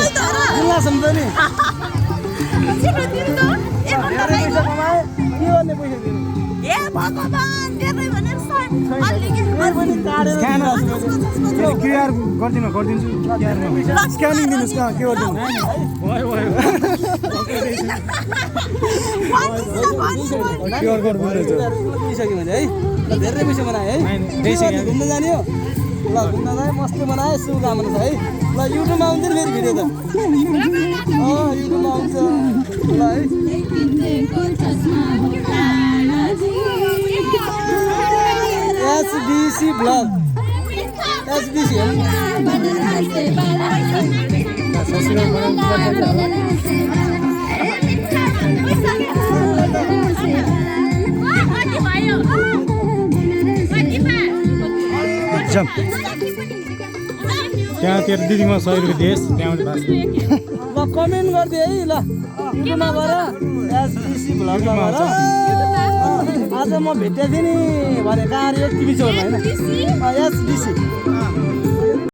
जिल्ला सम्झने पैसा कमाए के गर्ने पैसा दिनु ए भगवान धेरै भनेर अलिकति पनि काटेर क्युआर गरिदिन्छु स्क्यानिङ दिनुहोस् कहाँ के गरिदिनु क्युआर कोड बोल्दैछ दिइसक्यो भने है ल धेरै पैसा बनाए है घुम्न जाने हो ल घुम्न जाने मस्त बनाए शुभकामना छ है ल युट्युबमा आउँछ नि फेरि भिडियो त युट्युबमा आउँछ ल है एसबिसी ब्लग एसबिसी त्यहाँ तेरो दिदीमा 100 रुपियाँ दिएस् त्यहाँबाट बास ल कमेन्ट गरिदिए है ल युट्युबमा गएर एसबिसी ब्लगमा गएर आज म भेटेको थिएँ नि भने कहाँ टिभी चौरमा होइन एसबिसी